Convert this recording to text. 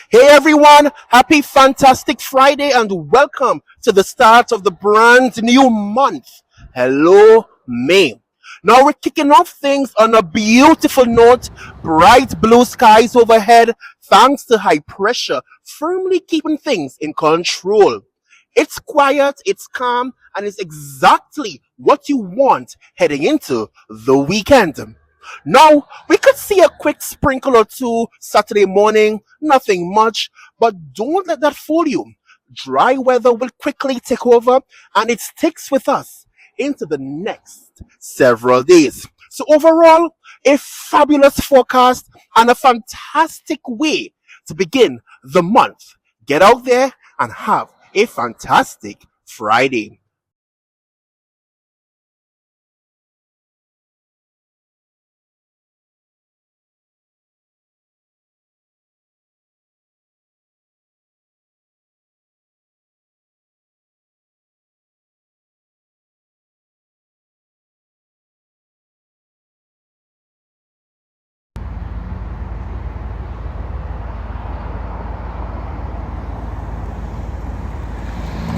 Hey everyone, happy fantastic Friday and welcome to the start of the brand new month. Hello, May. Now we're kicking off things on a beautiful note, bright blue skies overhead, thanks to high pressure, firmly keeping things in control. It's quiet, it's calm, and it's exactly what you want heading into the weekend. Now, we could see a quick sprinkle or two Saturday morning, nothing much, but don't let that fool you. Dry weather will quickly take over and it sticks with us into the next several days. So, overall, a fabulous forecast and a fantastic way to begin the month. Get out there and have a fantastic Friday.